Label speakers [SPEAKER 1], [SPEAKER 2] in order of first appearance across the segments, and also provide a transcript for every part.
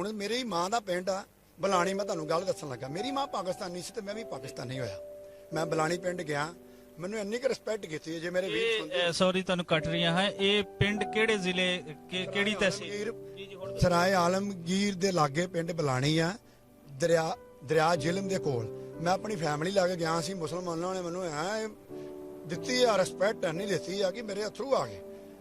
[SPEAKER 1] ਹੁਣ ਮੇਰੀ ਮਾਂ ਦਾ ਪਿੰਡ ਆ ਬਲਾਣੀ। ਮੈਂ ਤੁਹਾਨੂੰ ਗੱਲ ਦੱਸਣ ਲੱਗਾ, ਮੇਰੀ ਮਾਂ ਪਾਕਿਸਤਾਨੀ ਸੀ ਤੇ ਮੈਂ ਵੀ ਪਾਕਿਸਤਾਨੀ ਹੋਇਆ। ਮੈਂ ਬਲਾਣੀ ਪਿੰਡ ਗਿਆ, ਮੈਨੂੰ ਇੰਨੀ ਕੁ ਰਿਸਪੈਕਟ ਕੀਤੀ ਜੇ ਮੇਰੇ ਵੀਰ ਸੁਣਦੇ।
[SPEAKER 2] ਸੌਰੀ ਤੁਹਾਨੂੰ ਕੱਟ ਰਹੀਆਂ ਹੈ, ਇਹ ਪਿੰਡ ਕਿਹੜੇ ਜ਼ਿਲ੍ਹੇ ਕਿਹੜੀ ਤਹਿਸੀਲ?
[SPEAKER 1] ਸਰਾਏ ਆਲਮਗੀਰ ਦੇ ਲਾਗੇ ਪਿੰਡ ਬਲਾਣੀ ਆ, ਦਰਿਆ ਜ਼ਿਲਮ ਦੇ ਕੋਲ। ਮੈਂ ਆਪਣੀ ਫੈਮਿਲੀ ਲਾ ਕੇ ਗਿਆ ਸੀ, ਮੁਸਲਮਾਨਾਂ ਨੇ ਮੈਨੂੰ ਐ ਦਿੱਤੀ ਆ ਰਿਸਪੈਕਟ, ਨਹੀਂ ਦਿੱਤੀ ਆ ਕਿ ਮੇਰੇ ਅਥਰੂ ਆ ਗਏ।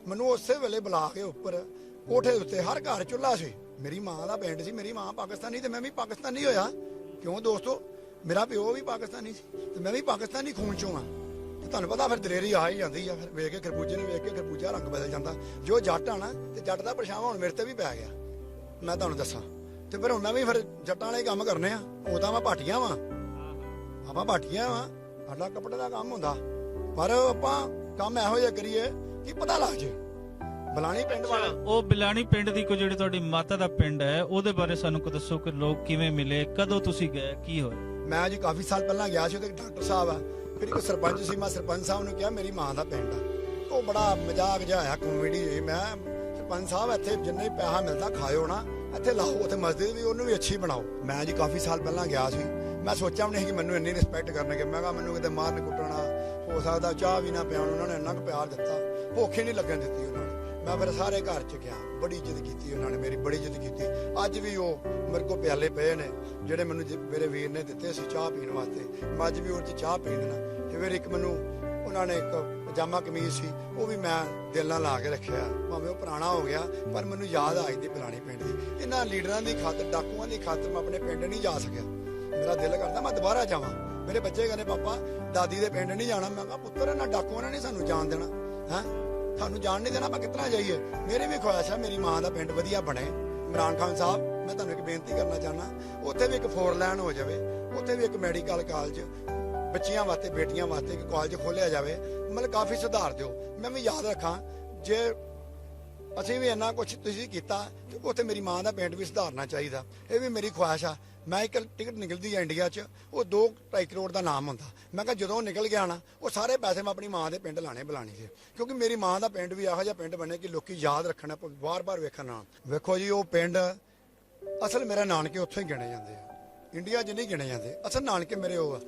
[SPEAKER 1] ਮੈਨੂੰ ਉਸੇ ਵੇਲੇ ਬੁਲਾ ਕੇ ਉੱਪਰ ਕੋਠੇ ਉੱਤੇ, ਹਰ ਘਰ ਚੁੱਲ੍ਹਾ ਸੀ। ਮੇਰੀ ਮਾਂ ਦਾ ਪਿੰਡ ਸੀ, ਮੇਰੀ ਮਾਂ ਪਾਕਿਸਤਾਨੀ ਤੇ ਮੈਂ ਵੀ ਪਾਕਿਸਤਾਨੀ ਹੋਇਆ। ਕਿਉਂ ਦੋਸਤੋ, ਮੇਰਾ ਪਿਓ ਵੀ ਪਾਕਿਸਤਾਨੀ ਸੀ ਤੇ ਮੈਂ ਵੀ ਪਾਕਿਸਤਾਨੀ ਖੂਨ ਚੋਂ ਆ। ਤੇ ਤੁਹਾਨੂੰ ਪਤਾ ਫਿਰ ਦਲੇਰੀ ਆ ਹੀ ਜਾਂਦੀ ਆ। ਫਿਰ ਵੇਖ ਕੇ ਖਰਬੂਜੇ ਨੂੰ ਵੇਖ ਕੇ ਖਰਬੂਜਾ ਰੰਗ ਬਦਲ ਜਾਂਦਾ। ਜੋ ਜੱਟ ਆ ਨਾ, ਤੇ ਜੱਟ ਦਾ ਪਰਛਾਵਾਂ ਹੁਣ ਮੇਰੇ ਤੇ ਵੀ ਪੈ ਗਿਆ, ਮੈਂ ਤੁਹਾਨੂੰ ਦੱਸਾਂ। ਤੇ ਫਿਰ ਹੁਣ ਮੈਂ ਵੀ ਫਿਰ ਜੱਟਾਂ ਵਾਲੇ ਕੰਮ ਕਰਨੇ ਆ। ਉਹ ਤਾਂ ਮੈਂ ਭਾਟੀਆਂ ਵਾਂ, ਆਪਾਂ ਭਾਟੀਆਂ ਵਾਂ, ਸਾਡਾ ਕੱਪੜੇ ਦਾ ਕੰਮ ਹੁੰਦਾ। ਪਰ ਆਪਾਂ ਕੰਮ ਇਹੋ ਜਿਹਾ ਕਰੀਏ ਕਿ ਪਤਾ ਲੱਗ ਜੇ। ਬਲਾਣੀ ਪਿੰਡ ਵਾਲਾ,
[SPEAKER 2] ਉਹ ਬਲਾਣੀ ਪਿੰਡ ਦੀ ਕੋਈ ਜਿਹੜੀ ਤੁਹਾਡੀ ਮਾਤਾ ਦਾ ਪਿੰਡ ਹੈ, ਉਹਦੇ ਬਾਰੇ ਸਾਨੂੰ ਕੋ ਦੱਸੋ ਕਿ ਲੋਕ ਕਿਵੇਂ ਮਿਲੇ, ਕਦੋਂ ਤੁਸੀਂ ਗਏ, ਕੀ ਹੋਇਆ?
[SPEAKER 1] ਮੈਂ ਜੀ ਕਾਫੀ ਸਾਲ ਪਹਿਲਾਂ ਗਿਆ ਸੀ। ਉਹਦੇ ਡਾਕਟਰ ਸਾਹਿਬ ਆ, ਫਿਰ ਇੱਕ ਸਰਪੰਚ ਸੀ। ਮੈਂ ਸਰਪੰਚ ਸਾਹਿਬ ਨੂੰ ਕਿਹਾ ਮੇਰੀ ਮਾਂ ਦਾ ਪਿੰਡ ਆ। ਉਹ ਬੜਾ ਮਜ਼ਾਕ ਜਿਹਾ ਆਇਆ, ਕਾਮੇਡੀ ਹੋਈ। ਮੈਂ ਸਰਪੰਚ ਸਾਹਿਬ ਇੱਥੇ ਜਿੰਨੇ ਪੈਸਾ ਮਿਲਦਾ ਖਾਇਓ ਨਾ, ਇੱਥੇ ਲਾਓ, ਉੱਥੇ ਮਸਜਿਦ ਵੀ ਉਹਨੂੰ ਵੀ ਅੱਛੀ ਬਣਾਓ। ਮੈਂ ਜੀ ਕਾਫੀ ਸਾਲ ਪਹਿਲਾਂ ਗਿਆ ਸੀ। ਮੈਂ ਸੋਚਿਆ ਵੀ ਨਹੀਂ ਕਿ ਮੈਨੂੰ ਇੰਨੀ ਰਿਸਪੈਕਟ ਕਰਨਗੇ। ਮੈਂ ਕਿਹਾ ਮੈਨੂੰ ਕਿਤੇ ਮਾਰਨ ਕੁੱਟਣਾ ਹੋ ਸਕਦਾ, ਚਾਹ ਵੀ ਨਾ ਪਿਆਉਣ। ਉਹਨਾਂ ਨੇ ਇੰਨਾ ਕੁ ਪਿਆਰ ਦਿੱਤਾ, ਭੁੱਖ ਹੀ ਨਹੀਂ ਲੱਗਣ ਦਿੱਤੀ ਉਹਨਾਂ ਨੇ। ਮੈਂ ਫਿਰ ਸਾਰੇ ਘਰ ਚ ਗਿਆ, ਬੜੀ ਇੱਜ਼ਤ ਕੀਤੀ ਉਹਨਾਂ ਨੇ, ਮੇਰੀ ਬੜੀ ਇੱਜ਼ਤ ਕੀਤੀ। ਅੱਜ ਵੀ ਉਹ ਮੇਰੇ ਕੋਲ ਪਿਆਲੇ ਪਏ ਨੇ ਜਿਹੜੇ ਮੈਨੂੰ ਮੇਰੇ ਵੀਰ ਨੇ ਦਿੱਤੇ ਸੀ ਚਾਹ ਪੀਣ ਵਾਸਤੇ। ਮੈਂ ਅੱਜ ਵੀ ਉਹ 'ਚ ਚਾਹ ਪੀ ਲੈਣਾ। ਤੇ ਫਿਰ ਇੱਕ ਮੈਨੂੰ ਉਹਨਾਂ ਨੇ ਇੱਕ ਪਜਾਮਾ ਕਮੀਜ਼ ਸੀ, ਉਹ ਵੀ ਮੈਂ ਦਿਲ ਨਾਲ ਲਾ ਕੇ ਰੱਖਿਆ। ਭਾਵੇਂ ਉਹ ਪੁਰਾਣਾ ਹੋ ਗਿਆ, ਪਰ ਮੈਨੂੰ ਯਾਦ ਆ ਜਾਂਦੀ ਬਲਾਣੀ ਪਿੰਡ ਦੀ। ਇਹਨਾਂ ਲੀਡਰਾਂ ਦੀ ਖਾਤਰ, ਡਾਕੂਆਂ ਦੀ ਖਾਤਰ ਮੈਂ ਆਪਣੇ ਪਿੰਡ ਨਹੀਂ ਜਾ ਸਕਿਆ। ਮੇਰਾ ਦਿਲ ਕਰਦਾ ਮੈਂ ਦੁਬਾਰਾ ਜਾਵਾਂ। ਮੇਰੇ ਬੱਚੇ ਕਹਿੰਦੇ ਪਾਪਾ ਦਾਦੀ ਦੇ ਪਿੰਡ ਨਹੀਂ ਜਾਣਾ। ਮੈਂ ਕਿਹਾ ਪੁੱਤਰ, ਇਹਨਾਂ ਡਾਕੂਆਂ ਨੇ ਨਹੀਂ ਸਾਨੂੰ ਜਾਣ ਦੇਣਾ, ਹੈ ਸਾਨੂੰ ਜਾਣ ਨਹੀਂ ਦੇਣਾ, ਆਪਾਂ ਕਿਤਨਾ ਜਾਈਏ। ਮੇਰੀ ਵੀ ਖੁਆਇਸ਼ ਹੈ ਮੇਰੀ ਮਾਂ ਦਾ ਪਿੰਡ ਵਧੀਆ ਬਣੇ। ਇਮਰਾਨ ਖਾਨ ਸਾਹਿਬ, ਮੈਂ ਤੁਹਾਨੂੰ ਇੱਕ ਬੇਨਤੀ ਕਰਨਾ ਚਾਹੁੰਦਾ, ਉੱਥੇ ਵੀ ਇੱਕ 4 ਲਾਈਨ ਹੋ ਜਾਵੇ, ਉੱਥੇ ਵੀ ਇੱਕ ਮੈਡੀਕਲ ਕਾਲਜ ਬੱਚੀਆਂ ਵਾਸਤੇ, ਬੇਟੀਆਂ ਵਾਸਤੇ ਇੱਕ ਕਾਲਜ ਖੋਲਿਆ ਜਾਵੇ। ਮਤਲਬ ਕਾਫੀ ਸੁਧਾਰ ਦਿਓ। ਮੈਂ ਵੀ ਯਾਦ ਰੱਖਾਂ, ਜੇ ਅਸੀਂ ਵੀ ਇੰਨਾ ਕੁਛ ਤੁਸੀਂ ਕੀਤਾ ਤੇ ਉੱਥੇ ਮੇਰੀ ਮਾਂ ਦਾ ਪਿੰਡ ਵੀ ਸੁਧਾਰਨਾ ਚਾਹੀਦਾ। ਇਹ ਵੀ ਮੇਰੀ ਖੁਆਇਸ਼ ਆ। ਮੈਂ ਇੱਕ ਟਿਕਟ ਨਿਕਲਦੀ ਆ ਇੰਡੀਆ 'ਚ, ਉਹ 2-2.5 ਕਰੋੜ ਦਾ ਨਾਮ ਹੁੰਦਾ। ਮੈਂ ਕਿਹਾ ਜਦੋਂ ਨਿਕਲ ਗਿਆ ਨਾ, ਉਹ ਸਾਰੇ ਪੈਸੇ ਮੈਂ ਆਪਣੀ ਮਾਂ ਦੇ ਪਿੰਡ ਲਾਣੇ ਬਲਾਣੀ ਦੇ। ਕਿਉਂਕਿ ਮੇਰੀ ਮਾਂ ਦਾ ਪਿੰਡ ਵੀ ਇਹੋ ਜਿਹਾ ਪਿੰਡ ਬਣੇ ਕਿ ਲੋਕੀ ਯਾਦ ਰੱਖਣ, ਵਾਰ-ਵਾਰ ਵੇਖਣ। ਵੇਖੋ ਜੀ, ਉਹ ਪਿੰਡ ਅਸਲ ਮੇਰੇ ਨਾਨਕੇ ਉੱਥੋਂ ਹੀ ਗਿਣੇ ਜਾਂਦੇ ਆ, ਇੰਡੀਆ 'ਚ ਨਹੀਂ ਗਿਣੇ ਜਾਂਦੇ। ਅਸਲ ਨਾਨਕੇ ਮੇਰੇ ਉਹ ਆ।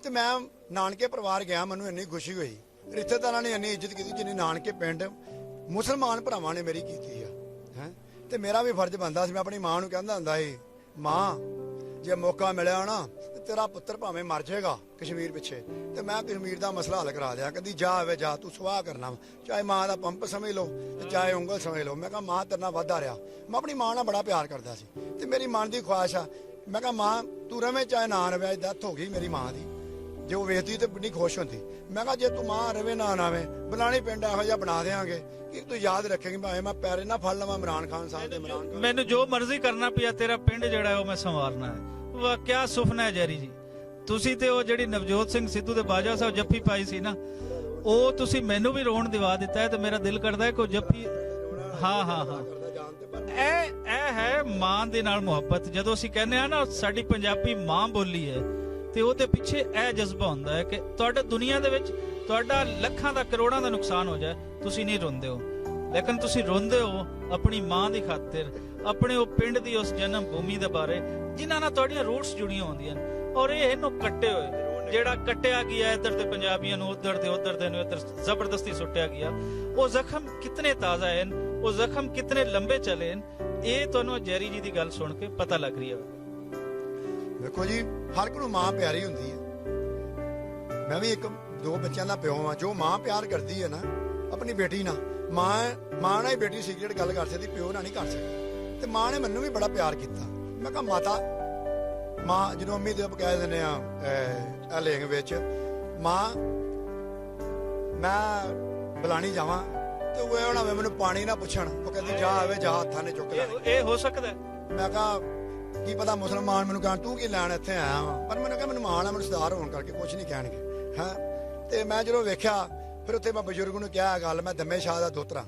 [SPEAKER 1] ਤੇ ਮੈਂ ਨਾਨਕੇ ਪਰਿਵਾਰ ਗਿਆ, ਮੈਨੂੰ ਇੰਨੀ ਖੁਸ਼ੀ ਹੋਈ। ਰਿਸ਼ਤੇਦਾਰਾਂ ਨੇ ਇੰਨੀ ਇੱਜ਼ਤ ਕੀਤੀ ਜਿੰਨੀ ਨਾਨਕੇ ਪਿੰਡ ਮੁਸਲਮਾਨ ਭਰਾਵਾਂ ਨੇ ਮੇਰੀ ਕੀਤੀ ਆ। ਹੈ ਤੇ ਮੇਰਾ ਵੀ ਫਰਜ਼ ਬਣਦਾ ਸੀ। ਮੈਂ ਆਪਣੀ ਮਾਂ ਨੂੰ ਕਹਿੰਦਾ ਹੁੰਦਾ ਸੀ, ਮਾਂ ਜੇ ਮੌਕਾ ਮਿਲਿਆ ਨਾ ਤੇ ਤੇਰਾ ਪੁੱਤਰ ਭਾਵੇਂ ਮਰ ਜਾਏਗਾ ਕਸ਼ਮੀਰ ਪਿੱਛੇ, ਤੇ ਮੈਂ ਕਸ਼ਮੀਰ ਦਾ ਮਸਲਾ ਹੱਲ ਕਰਾ ਦਿਆ। ਕਹਿੰਦੀ ਜਾ ਆਵੇ ਜਾ, ਤੂੰ ਸਵਾਹ ਕਰਨਾ, ਚਾਹੇ ਮਾਂ ਦਾ ਪੰਪ ਸਮਝ ਲਓ ਤੇ ਚਾਹੇ ਉਂਗਲ ਸਮਝ ਲਓ। ਮੈਂ ਕਿਹਾ ਮਾਂ ਤੇਰੇ ਨਾਲ ਵਾਧਾ ਰਿਹਾ। ਮੈਂ ਆਪਣੀ ਮਾਂ ਨਾਲ ਬੜਾ ਪਿਆਰ ਕਰਦਾ ਸੀ ਤੇ ਮੇਰੀ ਮਨ ਦੀ ਖੁਆਇਸ਼ ਆ। ਮੈਂ ਕਿਹਾ ਮਾਂ ਤੂੰ ਰਵੇਂ ਚਾਹੇ ਨਾ ਰਵੇਂ। ਅੱਜ ਡੈਥ ਹੋ ਗਈ ਮੇਰੀ ਮਾਂ ਦੀ, ਜੇ ਉਹ ਵੇਖਦੀ ਤੇ ਬੜੀ ਖੁਸ਼ ਹੁੰਦੀ। ਮੈਂ ਕਿਹਾ ਜੇ ਤੂੰ ਮਾਂ ਰਵੇ ਨਾ ਆਵੇ, ਬਲਾਣੀ ਪਿੰਡ ਇਹੋ ਜਿਹਾ ਬਣਾ ਦੇਾਂਗੇ ਕਿ ਤੂੰ ਯਾਦ ਰੱਖੇਂਗੀ। ਭਾਵੇਂ ਮੈਂ ਪੈਰੇ ਨਾ ਫੜ ਲਵਾਂ ਇਮਰਾਨ ਖਾਨ ਸਾਹਿਬ ਦੇ। ਇਮਰਾਨ ਖਾਨ
[SPEAKER 2] ਮੈਨੂੰ ਜੋ ਮਰਜ਼ੀ ਕਰਨਾ ਪਿਆ, ਤੇਰਾ ਪਿੰਡ ਜਿਹੜਾ ਹੈ ਉਹ ਮੈਂ ਸੰਵਾਰਨਾ ਹੈ। ਵਾਹ ਕਿਆ ਸੁਪਨਾ ਹੈ ਜੈਰੀ ਜੀ। ਤੁਸੀਂ ਤੇ ਉਹ ਜਿਹੜੀ ਨਵਜੋਤ ਸਿੰਘ ਸਿੱਧੂ ਦੇ ਬਾਜਵਾ ਸਾਹਿਬ ਜੱਫੀ ਪਾਈ ਸੀ ਨਾ, ਉਹ ਤੁਸੀਂ ਮੈਨੂੰ ਵੀ ਰੋਣ ਦਿਵਾ ਦਿੱਤਾ ਹੈ। ਤੇ ਮੇਰਾ ਦਿਲ ਕਰਦਾ ਹੈ ਕੋਈ ਜੱਫੀ। ਹਾਂ ਇਹ ਹੈ ਮਾਂ ਦੇ ਨਾਲ ਮੁਹੱਬਤ। ਜਦੋਂ ਅਸੀਂ ਕਹਿੰਦੇ ਆ ਨਾ ਸਾਡੀ ਪੰਜਾਬੀ ਮਾਂ ਬੋਲੀ ਹੈ, ਤੇ ਉਹਦੇ ਪਿੱਛੇ ਇਹ ਜਜ਼ਬਾ ਹੁੰਦਾ ਹੈ ਕਿ ਤੁਹਾਡੇ ਦੁਨੀਆ ਦੇ ਵਿੱਚ ਤੁਹਾਡਾ ਲੱਖਾਂ ਦਾ ਕਰੋੜਾਂ ਦਾ ਨੁਕਸਾਨ ਹੋ ਜਾਏ, ਤੁਸੀਂ ਨਹੀਂ ਰੋਂਦੇ ਹੋ, ਲੇਕਿਨ ਤੁਸੀਂ ਰੋਂਦੇ ਹੋ ਆਪਣੀ ਮਾਂ ਦੀ ਖਾਤਰ, ਆਪਣੇ ਉਹ ਪਿੰਡ ਦੀ ਉਸ ਜਨਮ ਭੂਮੀ ਦੇ ਬਾਰੇ ਜਿਨ੍ਹਾਂ ਨਾਲ ਤੁਹਾਡੀਆਂ ਰੂਟਸ ਜੁੜੀਆਂ ਹੁੰਦੀਆਂ। ਔਰ ਇਹ ਇਹਨੂੰ ਕੱਟੇ ਹੋਏ, ਜਿਹੜਾ ਕੱਟਿਆ ਗਿਆ ਇੱਧਰ ਦੇ ਪੰਜਾਬੀਆਂ ਨੂੰ, ਉੱਧਰ ਦੇ ਨੂੰ ਇੱਧਰ ਜ਼ਬਰਦਸਤੀ ਸੁੱਟਿਆ ਗਿਆ, ਉਹ ਜ਼ਖਮ ਕਿਤਨੇ ਤਾਜ਼ਾ ਹਨ, ਉਹ ਜ਼ਖਮ ਕਿਤਨੇ ਲੰਬੇ ਚਲੇ ਹਨ, ਇਹ ਤੁਹਾਨੂੰ ਜੈਰੀ ਜੀ ਦੀ ਗੱਲ ਸੁਣ ਕੇ ਪਤਾ ਲੱਗ ਰਹੀ ਹੈ।
[SPEAKER 1] ਵੇਖੋ ਜੀ, ਹਰ ਇੱਕ ਨੂੰ ਮਾਂ ਪਿਆਰੀ ਹੁੰਦੀ ਹੈ। ਮੈਂ ਵੀ 2 ਬੱਚਿਆਂ ਦਾ ਪਿਓ ਆ। ਜੋ ਮਾਂ ਪਿਆਰ ਕਰਦੀ ਹੈ ਨਾ ਆਪਣੀ ਬੇਟੀ ਨਾਲ, ਮਾਂ ਨਾਲ ਹੀ ਬੇਟੀ ਸੀਕ੍ਰੇਟ ਗੱਲ ਕਰ ਸਕਦੀ, ਪਿਓ ਨਾਲ ਨਹੀਂ ਕਰ ਸਕਦੀ। ਤੇ ਮਾਂ ਨੇ ਮੈਨੂੰ ਵੀ ਬੜਾ ਪਿਆਰ ਕੀਤਾ। ਮੈਂ ਕਿਹਾ ਮਾਂ ਜਦੋਂ ਅੰਮੀ ਦੇ ਆਪ ਕਹਿ ਦਿੰਦੇ ਆ ਲੇਖ ਵਿੱਚ, ਮਾਂ ਮੈਂ ਬਲਾਣੀ ਜਾਵਾਂ ਤੇ ਉਹ ਹੋਣਾ ਮੈਨੂੰ ਪਾਣੀ ਨਾ ਪੁੱਛਣ, ਉਹ ਕਹਿੰਦੀ ਜਾ ਆਵੇ ਜਾ, ਹੱਥਾਂ ਨੇ ਚੁੱਕ ਲੈ।
[SPEAKER 2] ਇਹ ਹੋ ਸਕਦਾ।
[SPEAKER 1] ਮੈਂ ਕਿਹਾ ਕੀ ਪਤਾ ਮੁਸਲਮਾਨ ਮੈਨੂੰ ਕਹਿਣ ਤੂੰ ਕੀ ਲੈਣ ਇੱਥੇ ਆਇਆ ਵਾ, ਪਰ ਮੈਨੂੰ ਕਿਹਾ ਮੈਨੂੰ ਮਾਣ ਆ, ਮੈਨੂੰ ਸਰਦਾਰ ਹੋਣ ਕਰਕੇ ਕੁਝ ਨਹੀਂ ਕਹਿਣਗੇ। ਹੈ ਤੇ ਮੈਂ ਜਦੋਂ ਵੇਖਿਆ, ਫਿਰ ਉੱਥੇ ਮੈਂ ਬਜ਼ੁਰਗ ਨੂੰ ਕਿਹਾ ਗੱਲ, ਮੈਂ ਦਮੇ ਸ਼ਾਹ ਦਾ ਦੋਤਰਾ।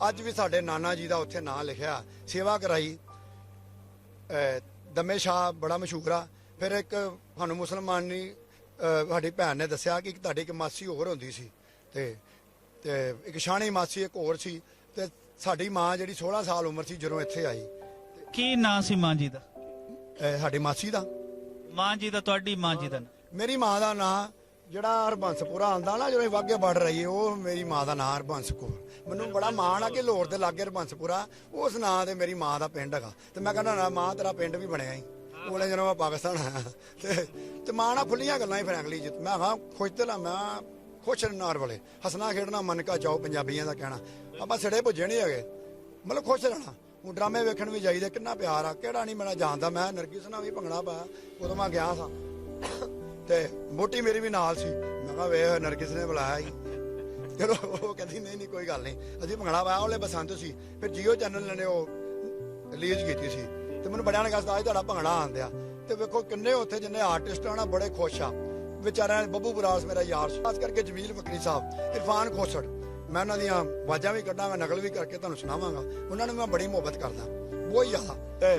[SPEAKER 1] ਅੱਜ ਵੀ ਸਾਡੇ ਨਾਨਾ ਜੀ ਦਾ ਉੱਥੇ ਨਾਂ ਲਿਖਿਆ, ਸੇਵਾ ਕਰਾਈ। ਦਮੇ ਸ਼ਾਹ ਬੜਾ ਮਸ਼ਹੂਰ ਆ। ਫਿਰ ਇੱਕ ਸਾਨੂੰ ਮੁਸਲਮਾਨੀ ਸਾਡੀ ਭੈਣ ਨੇ ਦੱਸਿਆ ਕਿ ਤੁਹਾਡੀ ਇੱਕ ਮਾਸੀ ਹੋਰ ਹੁੰਦੀ ਸੀ, ਤੇ ਇੱਕ ਸ਼ਾਹਣੀ ਮਾਸੀ ਇੱਕ ਹੋਰ ਸੀ। ਤੇ ਸਾਡੀ ਮਾਂ ਜਿਹੜੀ 16 ਸਾਲ ਉਮਰ ਸੀ ਜਦੋਂ ਇੱਥੇ ਆਈ,
[SPEAKER 2] ਕੀ ਨਾਂ ਸੀ ਮਾਂ ਜੀ ਦਾ?
[SPEAKER 1] ਸਾਡੀ ਮਾਸੀ ਦਾ,
[SPEAKER 2] ਮਾਂ ਜੀ ਦਾ, ਤੁਹਾਡੀ ਮਾਂ ਜੀ ਦਾ ਨਾਂ?
[SPEAKER 1] ਮੇਰੀ ਮਾਂ ਦਾ ਨਾਂ ਜਿਹੜਾ ਹਰਬੰਸਪੁਰਾ ਆਉਂਦਾ ਨਾ, ਜਦੋਂ ਵਾਗੇ ਬਾਰਡਰ ਆਈਏ, ਉਹ ਮੇਰੀ ਮਾਂ ਦਾ ਨਾਂ ਹਰਬੰਸ ਕੌਰ। ਮੈਨੂੰ ਬੜਾ ਮਾਣ ਆ ਕਿ ਲਾਹੌਰ ਦੇ ਲਾਗੇ ਹਰਬੰਸਪੁਰਾ, ਉਸ ਨਾਂ ਤੇ ਮੇਰੀ ਮਾਂ ਦਾ ਪਿੰਡ ਹੈਗਾ। ਤੇ ਮੈਂ ਕਹਿੰਦਾ ਨਾ ਮਾਂ ਤੇਰਾ ਪਿੰਡ ਵੀ ਬਣਿਆ ਹੀ ਉਹਨੇ ਜਦੋਂ ਮੈਂ ਪਾਕਿਸਤਾਨ ਆਇਆ। ਤੇ ਮਾਂ ਨਾਲ ਖੁੱਲੀਆਂ ਗੱਲਾਂ ਹੀ ਫਰੈਂਕਲੀ ਜਿੱਤ ਮੈਂ ਹਾਂ ਖੁਸ਼ ਤੇ ਲਾ, ਮੈਂ ਖੁਸ਼ ਨਾਰ ਵਾਲੇ ਹੱਸਣਾ ਖੇਡਣਾ ਮਨ ਕਾ ਚਾਓ, ਪੰਜਾਬੀਆਂ ਦਾ ਕਹਿਣਾ। ਆਪਾਂ ਸਿੜੇ ਭੁੱਜੇ ਨਹੀਂ ਹੈਗੇ, ਮਤਲਬ ਖੁਸ਼ ਰਹਿਣਾ। ਉਹ ਡਰਾਮੇ ਵੇਖਣ ਵੀ ਜਾਈਦੇ, ਕਿੰਨਾ ਪਿਆਰ ਆ, ਕਿਹੜਾ ਨਹੀਂ ਮੇਰਾ ਜਾਣਦਾ। ਮੈਂ ਨਰਗਿਸ ਨਾਲ ਵੀ ਭੰਗੜਾ ਪਾਇਆ, ਉਦੋਂ ਮੈਂ ਗਿਆ ਸਾਂ ਤੇ ਮੋਟੀ ਮੇਰੀ ਵੀ ਨਾਲ ਸੀ। ਮੈਂ ਕਿਹਾ ਵੇਖ ਨਰਗਿਸ ਨੇ ਬੁਲਾਇਆ ਸੀ। ਚਲੋ ਉਹ ਕਹਿੰਦੀ ਨਹੀਂ ਕੋਈ ਗੱਲ ਨਹੀਂ, ਅਸੀਂ ਭੰਗੜਾ ਪਾਇਆ। ਉਹਲੇ ਬਸੰਤ ਸੀ, ਫਿਰ ਜੀਓ ਚੈਨਲ ਨੇ ਉਹ ਰਿਲੀਜ਼ ਕੀਤੀ ਸੀ ਤੇ ਮੈਨੂੰ ਬੜਿਆਂ ਨੇ ਕਿਹਾ ਅੱਜ ਤੁਹਾਡਾ ਭੰਗੜਾ ਆਉਂਦਿਆ। ਤੇ ਵੇਖੋ ਕਿੰਨੇ ਉੱਥੇ ਜਿੰਨੇ ਆਰਟਿਸਟ ਆ ਨਾ, ਬੜੇ ਖੁਸ਼ ਆ ਵਿਚਾਰਿਆਂ। ਬੱਬੂ ਬਰਾਸ ਮੇਰਾ ਯਾਰ, ਖਾਸ ਕਰਕੇ ਜਮੀਲ ਫਕਰੀ ਸਾਹਿਬ, ਇਰਫਾਨ ਖੋਸੜ, ਮੈਂ ਉਹਨਾਂ ਦੀਆਂ ਆਵਾਜ਼ਾਂ ਵੀ ਕੱਢਾਂਗਾ, ਨਕਲ ਵੀ ਕਰਕੇ ਤੁਹਾਨੂੰ ਸੁਣਾਵਾਂਗਾ। ਉਹਨਾਂ ਨੂੰ ਮੈਂ ਬੜੀ ਮੁਹੱਬਤ ਕਰਦਾ, ਬਹੁਤ ਜ਼ਿਆਦਾ। ਤੇ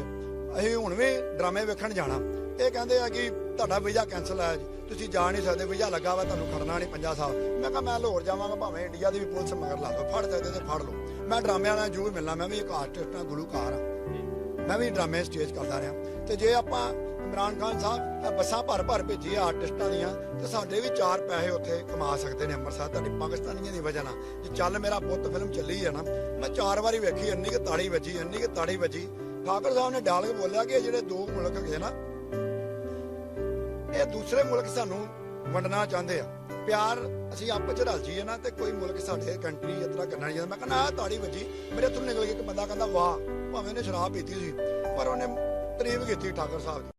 [SPEAKER 1] ਅਸੀਂ ਹੁਣ ਵੀ ਡਰਾਮੇ ਵੇਖਣ ਜਾਣਾ। ਇਹ ਕਹਿੰਦੇ ਆ ਕਿ ਤੁਹਾਡਾ ਵੀਜ਼ਾ ਕੈਂਸਲ ਹੈ ਜੀ, ਤੁਸੀਂ ਜਾ ਨਹੀਂ ਸਕਦੇ, ਵੀਜ਼ਾ ਲੱਗਾ ਵਾ, ਤੁਹਾਨੂੰ ਖੜਨਾ ਨਹੀਂ 50 ਸਾਲ। ਮੈਂ ਕਿਹਾ ਮੈਂ ਲਾਹੌਰ ਜਾਵਾਂਗਾ, ਭਾਵੇਂ ਇੰਡੀਆ ਦੀ ਵੀ ਪੁਲਿਸ ਮਗਰ ਲਾ ਦੋ, ਫੜ ਸਕਦੇ ਤੇ ਫੜ ਲਓ। ਮੈਂ ਡਰਾਮਿਆਂ ਨਾਲ ਜ਼ਰੂਰ ਮਿਲਣਾ, ਮੈਂ ਵੀ ਇੱਕ ਆਰਟਿਸਟ ਹਾਂ, ਗੁਲੂਕਾਰ ਹਾਂ, ਮੈਂ ਵੀ ਡਰਾਮੇ ਸਟੇਜ ਕਰਦਾ ਰਿਹਾ। ਤੇ ਜੇ ਆਪਾਂ ਇਮਰਾਨ ਖਾਨ ਸਾਹਿਬ ਬੱਸਾਂ ਭਰ ਭੇਜੀ ਆਰਟਿਸਟਾਂ ਦੀਆਂ, ਤੇ ਸਾਡੇ ਵੀ 4 ਪੈਸੇ ਉੱਥੇ ਕਮਾ ਸਕਦੇ ਨੇ ਅੰਮ੍ਰਿਤਸਰ, ਤੁਹਾਡੀ ਪਾਕਿਸਤਾਨੀਆਂ ਦੀ ਵਜ੍ਹਾ ਨਾਲ। ਜੇ ਚੱਲ ਮੇਰਾ ਪੁੱਤ ਫਿਲਮ ਚੱਲੀ ਹੈ ਨਾ, ਮੈਂ 4 ਵਾਰੀ ਵੇਖੀ, ਇੰਨੀ ਕੁ ਤਾੜੀ ਵੱਜੀ, ਇੰਨੀ ਕੁ ਤਾੜੀ ਵੱਜੀ। ਠਾਕੁਰ ਸਾਹਿਬ ਨੇ ਡਾਲ ਕੇ ਬੋਲਿਆ ਕਿ ਜਿਹੜੇ 2 ਮੁਲਕ ਹੈਗੇ ਨਾ, ਇਹ ਦੂਸਰੇ ਮੁਲਕ ਸਾਨੂੰ ਵੰਡਣਾ ਚਾਹੁੰਦੇ ਆ। ਪਿਆਰ ਅਸੀਂ ਆਪਸ ਚ ਰਲ ਜੀਏ ਨਾ, ਤੇ ਕੋਈ ਮੁਲਕ ਸਾਡੇ ਕੰਟਰੀ ਇਸ ਤਰ੍ਹਾਂ ਕਰਨਾ ਨਹੀਂ ਚਾਹੁੰਦਾ। ਮੈਂ ਕਹਿੰਦਾ ਆਹ ਤਾੜੀ ਵੱਜੀ, ਮੇਰੇ ਹੱਥੋਂ ਨਿਕਲ ਗਈ। ਇੱਕ ਬੰਦਾ ਕਹਿੰਦਾ ਵਾਹ, ਭਾਵੇਂ ਉਹਨੇ ਸ਼ਰਾਬ ਪੀਤੀ ਸੀ, ਪਰ ਉਹਨੇ ਤਾਰੀਫ ਕੀਤੀ ਠਾਕੁਰ ਸਾਹਿਬ ਦੀ।